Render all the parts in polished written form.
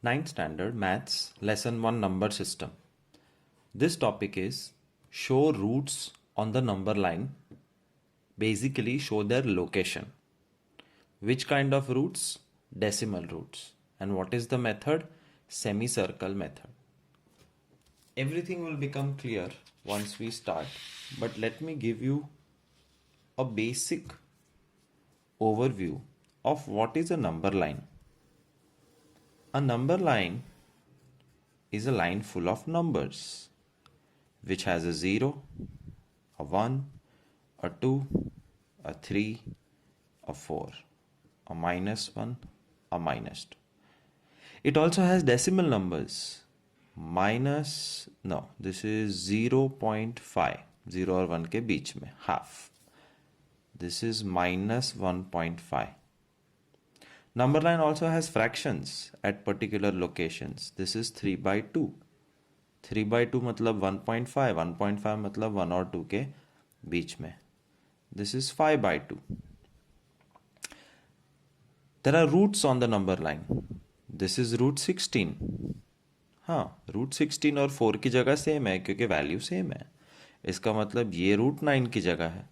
Ninth Standard Maths Lesson 1 Number System. This topic is show roots on the number line. Basically show their location. Which kind of roots? Decimal roots. And what is the method? Semicircle method. Everything will become clear once we start, but let me give you a basic overview of what is a number line. A number line is a line full of numbers which has a 0, a 1, a 2, a 3, a 4, a -1, a -2. It also has decimal numbers. This is 0.5, 0 और 1 के बीच में, half. This is -1.5. Number line also has fractions at particular locations. This is 3/2. 3/2 मतलब 1.5, 1.5 मतलब 1 और 2 के बीच में. This is 5/2. There are roots on the number line. This is root 16. हाँ, root 16 और 4 की जगह सेम है क्योंकि वैल्यू सेम है. इसका मतलब ये root 9 की जगह है.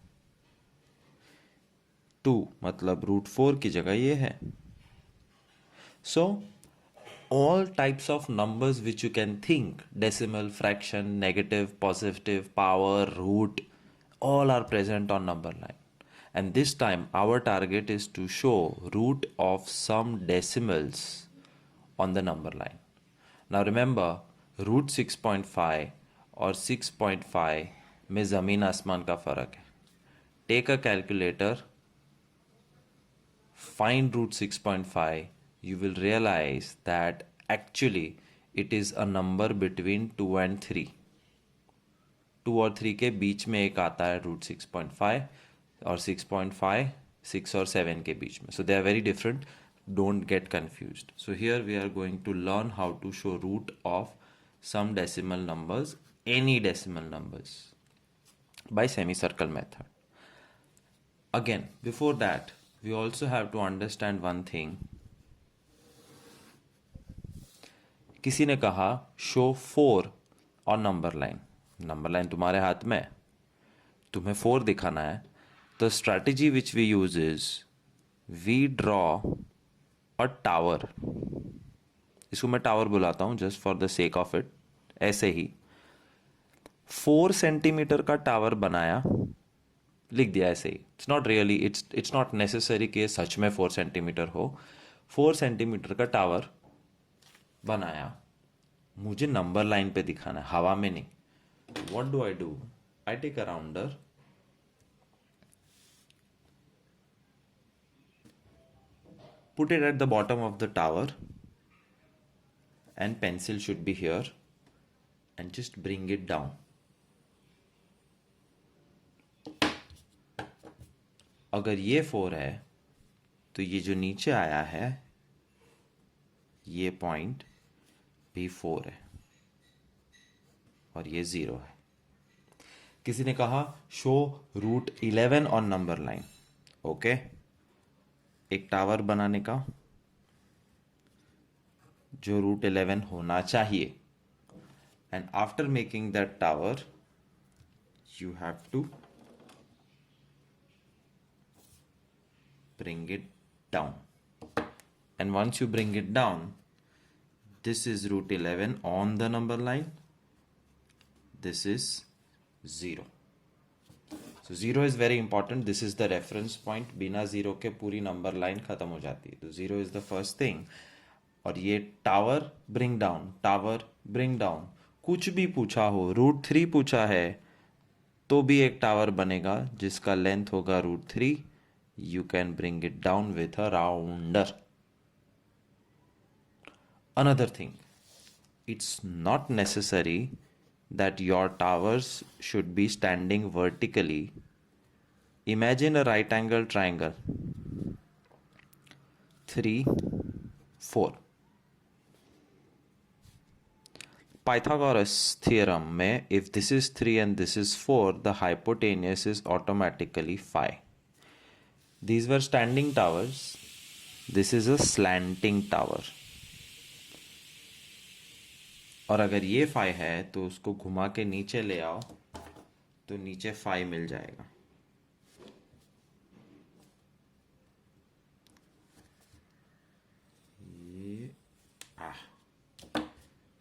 2 मतलब root 4 की जगह ये है. So, all types of numbers which you can think, decimal, fraction, negative, positive, power, root, all are present on number line. And this time our target is to show root of some decimals on the number line. Now remember, root 6.5 और 6.5 में ज़मीन आसमान का फ़र्क है. Take a calculator, find root 6.5. You will realize that actually it is a number between 2 and 3. 2 और 3 के बीच में एक आता है root 6.5 और 6.5, 6 और 7 के बीच में. So they are very different. Don't get confused. So here we are going to learn how to show root of some decimal numbers, any decimal numbers, by semicircle method. Again, before that, we also have to understand one thing. किसी ने कहा show 4 और number line. Number line तुम्हारे हाथ में, तुम्हें 4 दिखाना है. The strategy which we use is we draw a tower. इसको मैं टावर बुलाता हूँ just for the sake of it. ऐसे ही 4 सेंटीमीटर का टावर बनाया, लिख दिया ऐसे ही. It's not really, it's not necessary कि सच में 4 सेंटीमीटर हो. 4 सेंटीमीटर का टावर बनाया, मुझे नंबर लाइन पे दिखाना है, हवा में नहीं. What do I do? I take a rounder, put it at the bottom of the tower, and pencil should be here, and just bring it down. अगर ये 4 है तो ये जो नीचे आया है ये पॉइंट भी 4 है और ये 0 है. किसी ने कहा show root 11 on number line. Okay, एक टावर बनाने का जो रूट 11 होना चाहिए. And after making that tower you have to bring it down. And once you bring it down, this is root 11 on the number line. This is 0. So 0 is very important. This is the reference point. बिना 0 के पूरी number line खत्म हो जाती है. तो 0 is the first thing. और ये tower bring down, tower bring down. कुछ भी पूछा हो, root 3 पूछा है तो भी एक टावर बनेगा जिसका लेंथ होगा root 3. You can bring it down with a rounder. Another thing, it's not necessary that your towers should be standing vertically. Imagine a right angle triangle. 3, 4. Pythagoras theorem में if this is 3 and this is 4, the hypotenuse is automatically 5. These were standing towers. This is a slanting tower. और अगर ये 5 है तो उसको घुमा के नीचे ले आओ तो नीचे 5 मिल जाएगा। ये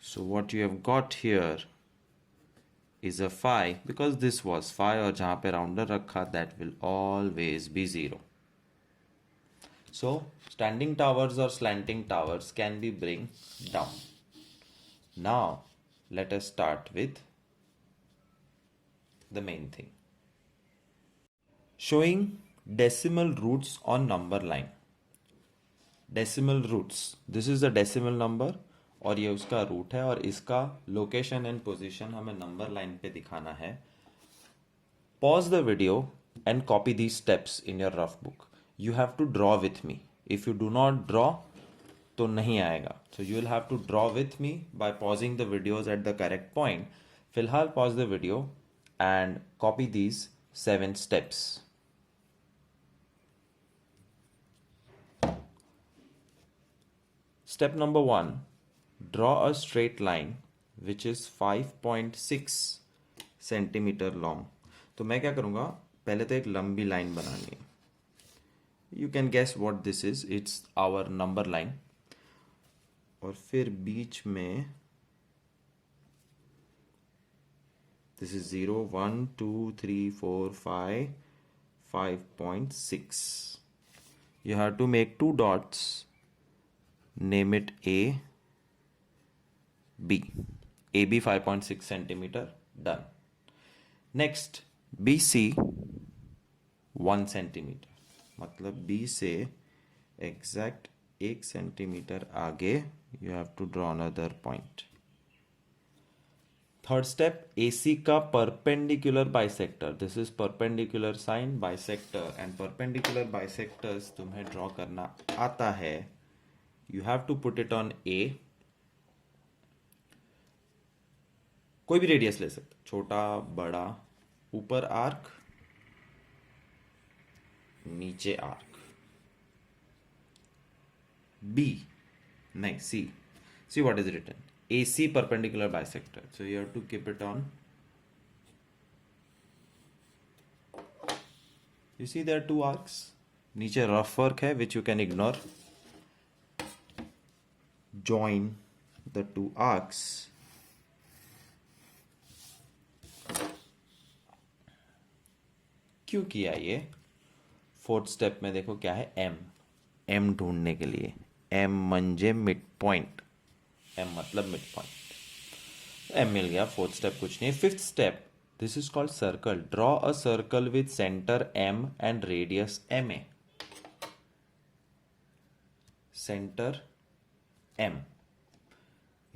so what you have got here is a 5 because this was 5 और जहाँ पे राउंडर रखा that will always be 0. So standing towers or slanting towers can be bring down. Now let us start with the main thing. Showing decimal roots on number line. Decimal roots. This is the decimal number और ये उसका root है और इसका location and position हमें number line पे दिखाना है। Pause the video and copy these steps in your rough book. You have to draw with me. If you do not draw, तो नहीं आएगा. So you will have to draw with me by pausing the videos at the correct point. फिलहाल pause the video and copy these 7 steps. Step number 1. Draw a straight line which is 5.6 centimeter long. तो मैं क्या करूँगा, पहले तो एक लंबी line बनानी है. You can guess what this is. It's our number line. और फिर बीच में this is 0, 1, 2, 3, 4, 5, 5.6. You have to make 2 dots. Name it A, B. AB 5.6 centimeter. Done. Next, BC 1 centimeter. मतलब B से exact 1 सेंटीमीटर आगे you have to draw another point. Third step, AC का perpendicular bisector. This is perpendicular sine bisector and perpendicular bisectors तुम्हें draw करना आता है. You have to put it on A. कोई भी रेडियस ले सकते, छोटा बड़ा, ऊपर आर्क नीचे आर्क. B नहीं C. See what is written. AC perpendicular bisector. So you have to keep it on. You see there are 2 arcs. नीचे rough work है which you can ignore. Join the 2 arcs. क्यों किया ये? 4th step में देखो क्या है, M ढूंढने के लिए. M म्हणजे मिड पॉइंट. M मतलब मिड पॉइंट. M मिल गया. 4th स्टेप कुछ नहीं. 5th step, this is called circle. Draw a circle with centre M and radius MA. Centre M,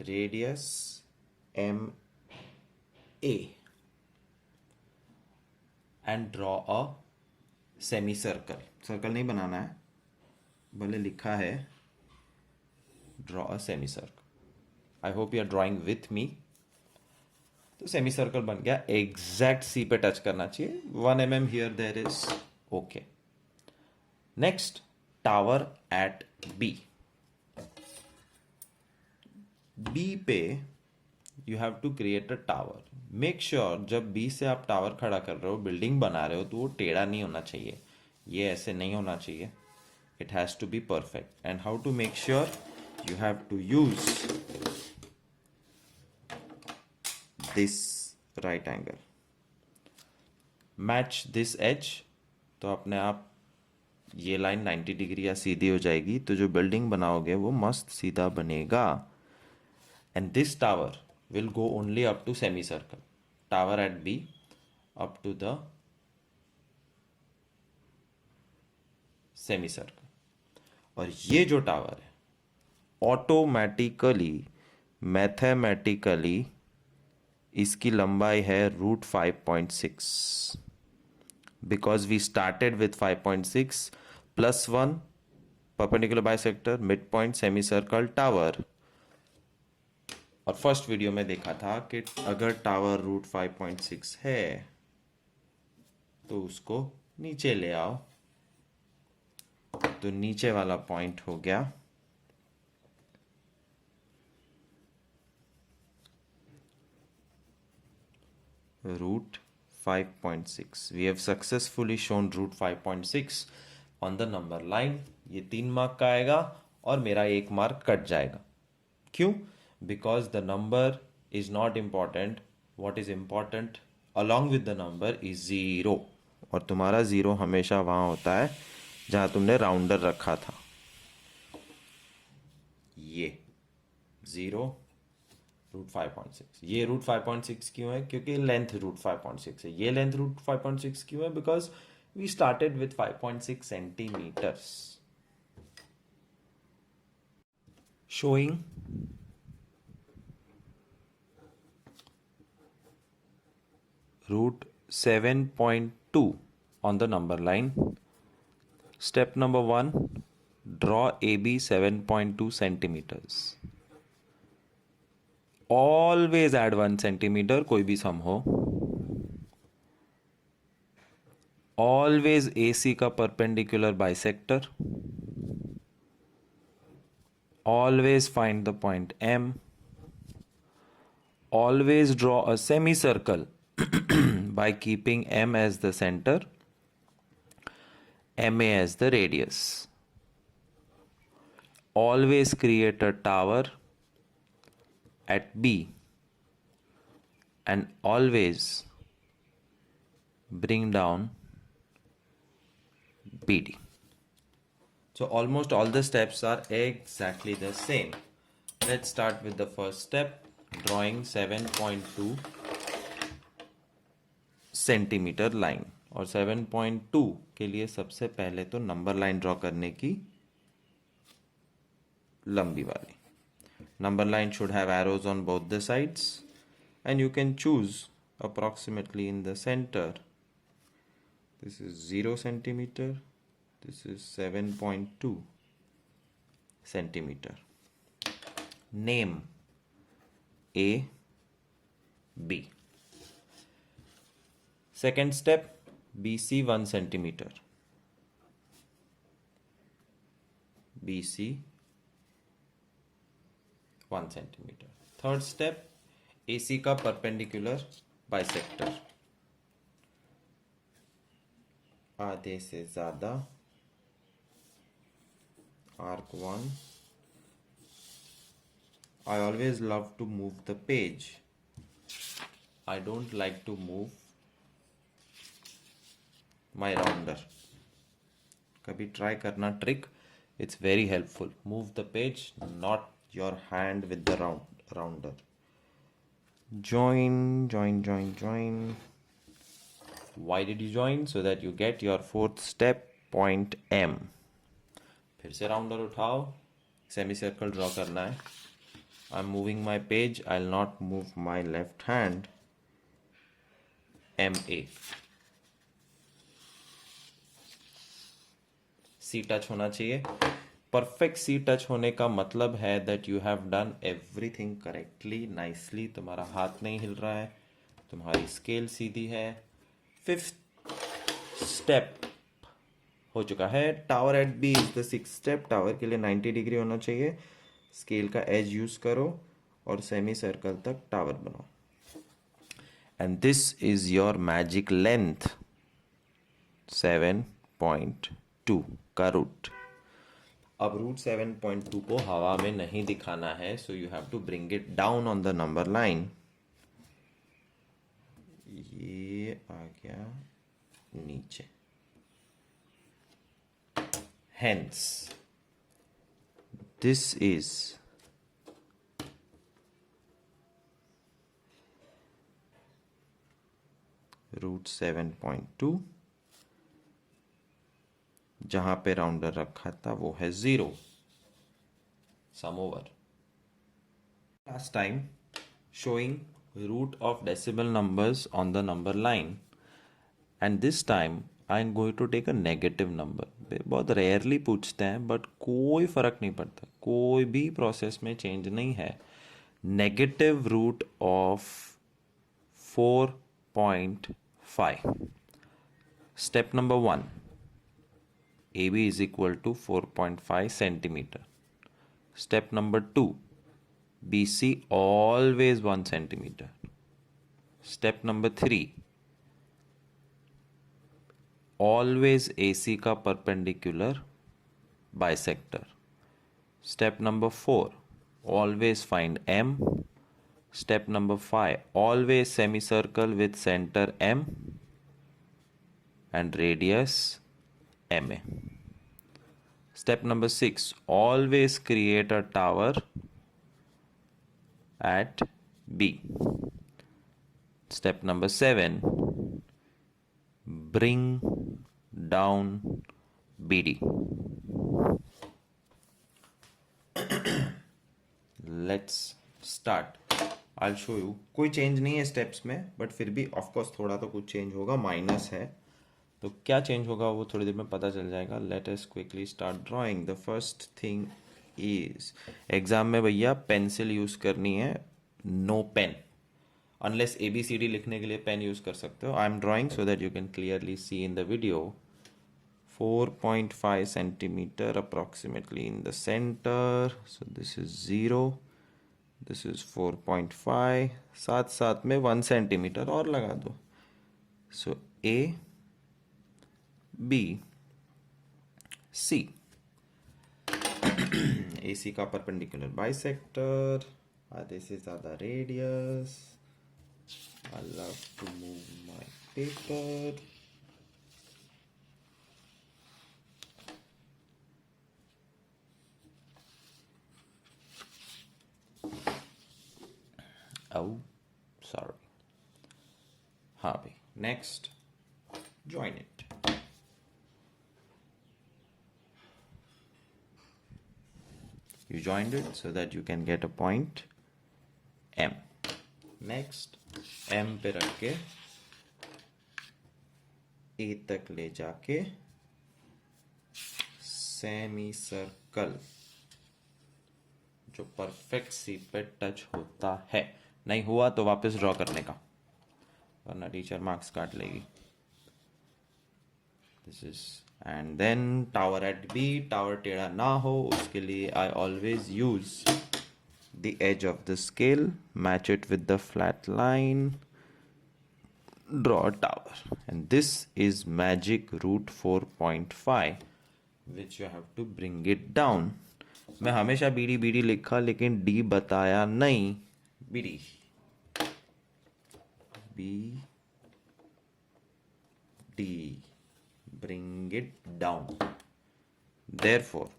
radius MA, and draw a semicircle. Circle नहीं बनाना है, भले लिखा है draw a semicircle. I hope you are drawing with me. तो semicircle बन गया. Exact C पे touch करना चाहिए. 1 mm here there is okay. Next, tower at B. B पे you have to create a tower. Make sure जब B से आप टावर खड़ा कर रहे हो, बिल्डिंग बना रहे हो, तो वो टेढ़ा नहीं होना चाहिए. ये ऐसे नहीं होना चाहिए. It has to be perfect. And how to make sure? You have to use this right angle. Match this edge. तो अपने आप ये लाइन 90 डिग्री या सीधी हो जाएगी, तो जो बिल्डिंग बनाओगे वो मस्त सीधा बनेगा. And this tower will go only up to semicircle. Tower at B up to the semicircle. और ये जो टावर है, ऑटोमेटिकली मैथमेटिकली इसकी लंबाई है √5.6. Because we started with 5.6 plus 1 perpendicular bisector, midpoint, semicircle, tower. और फर्स्ट वीडियो में देखा था कि अगर टावर √5.6 है तो उसको नीचे ले आओ, तो नीचे वाला पॉइंट हो गया root 5.6. We have successfully shown root 5.6 on the number line. ये 3 मार्क का आएगा और मेरा 1 मार्क कट जाएगा. क्यों? Because the number is not important. What is important along with the number is 0. और तुम्हारा 0 हमेशा वहाँ होता है जहाँ तुमने राउंडर रखा था. ये 0 रूट 5.6. ये रूट 5.6 क्यों है? क्योंकि लेंथ रूट 5.6 है. ये लेंथ रूट 5.6 क्यों है? Because we started with 5.6 centimetres. Showing root 7.2 on the number line. Step number 1, draw AB 7.2 centimeters. Always add 1 centimeter, कोई भी सम हो. Always AC का perpendicular bisector. Always find the point M. Always draw a semicircle by keeping M as the center, MA as the radius. Always create a tower at B and always bring down BD. So almost all the steps are exactly the same. Let's start with the first step, drawing 7.2 centimetre line. और 7.2 के लिए सबसे पहले तो number line draw करने की लंबी वाली. Number line should have arrows on both the sides and you can choose approximately in the center. This is 0 centimeter. This is 7.2 centimeter. Name A, B. Second step, BC 1 centimeter. BC 1 centimeter. Third step, AC का perpendicular bisector. आधे से ज़्यादा. Arc 1. I always love to move the page. I don't like to move my rounder. कभी try करना trick. It's very helpful. Move the page, not your hand with the rounder. Join. Why did you join? So that you get your fourth step, point M. फिर से rounder उठाओ. Semicircle draw करना है. I'm moving my page. I'll not move my left hand. MA. C touch होना चाहिए. Perfect C touch होने का मतलब है that you have done everything correctly, nicely. तुम्हारा हाथ नहीं हिल रहा है, तुम्हारी स्केल सीधी है. फिफ्थ स्टेप हो चुका है. Tower at B is the sixth step. Tower के लिए 90 डिग्री होना चाहिए. स्केल का एज यूज करो और सेमी सर्कल तक टावर बनाओ. And this is your magic length 7.2 का रूट. अब रूट 7.2 को हवा में नहीं दिखाना है, so you have to bring it down on the number line. ये आ गया नीचे. Hence this is root 7.2. जहां पे राउंडर रखा था वो है 0. Sum over. Last time showing root of decimal numbers on the number line, and this time I am going to take a negative number. बहुत रेयरली पूछते हैं बट कोई फर्क नहीं पड़ता, कोई भी प्रोसेस में चेंज नहीं है. Negative root of 4.5. Step number 1, AB is equal to 4.5 centimeter. Step number 2, BC always 1 centimeter. Step number 3, always AC का perpendicular bisector. Step number 4, always find M. Step number 5, always semicircle with center M and radius MA. Step number 6, always create a tower at B. Step number 7, bring down BD. Let's start. I'll show you. कोई change नहीं है steps में, but फिर भी of course थोड़ा तो कुछ change होगा. माइनस है तो क्या चेंज होगा वो थोड़ी देर में पता चल जाएगा. Let us quickly start drawing. The first thing is, exam में भैया पेंसिल यूज करनी है, नो पेन. अनलेस ABCD लिखने के लिए पेन यूज कर सकते हो. I am drawing so that you can clearly see in the video. 4.5 centimeter approximately in the center. So this is 0. This is 4.5. साथ साथ में 1 centimeter और लगा दो. So A, B, C. AC का perpendicular bisector. This is the radius. I love to move my paper. Oh, sorry. हाँ भाई, next, join it. You joined it so that you can get a point M. Next, M पे रख के A तक ले जाके semi circle जो perfect सी पे टच होता है. नहीं हुआ तो वापस ड्रॉ करने का, वरना टीचर मार्क्स काट लेगी. This is, and then tower at B. Tower टेढ़ा ना हो उसके लिए I always use the edge of the scale, match it with the flat line, draw a tower. And this is magic root 4.5 which you have to bring it down. मैं हमेशा BD लिखा लेकिन D बताया नहीं. BD, BD, bring it down. Therefore,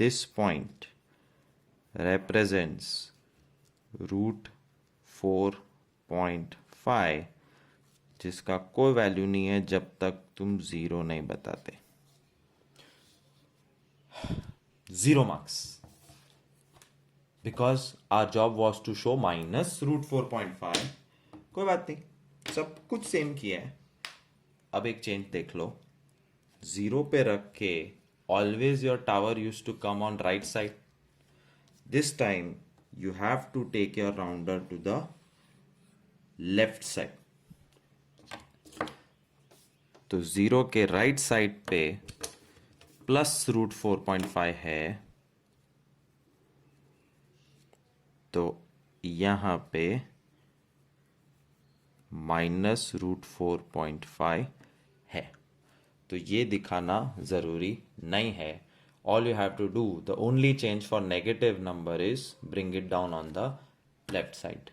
this point represents root 4.5, जिसका कोई value नहीं है जब तक तुम 0 नहीं बताते. 0 marks. Because our job was to show minus root 4.5. कोई बात नहीं, सब कुछ सेम किया है. अब एक चेंज देख लो. 0 पे रख के always your tower used to come on right side. This time you have to take your rounder to the left side. तो 0 के राइट साइड पे प्लस रूट 4.5 है, तो यहाँ पे माइनस रूट 4.5 है. तो ये दिखाना ज़रूरी नहीं है. All you have to do, the only change for negative number is bring it down on the left side.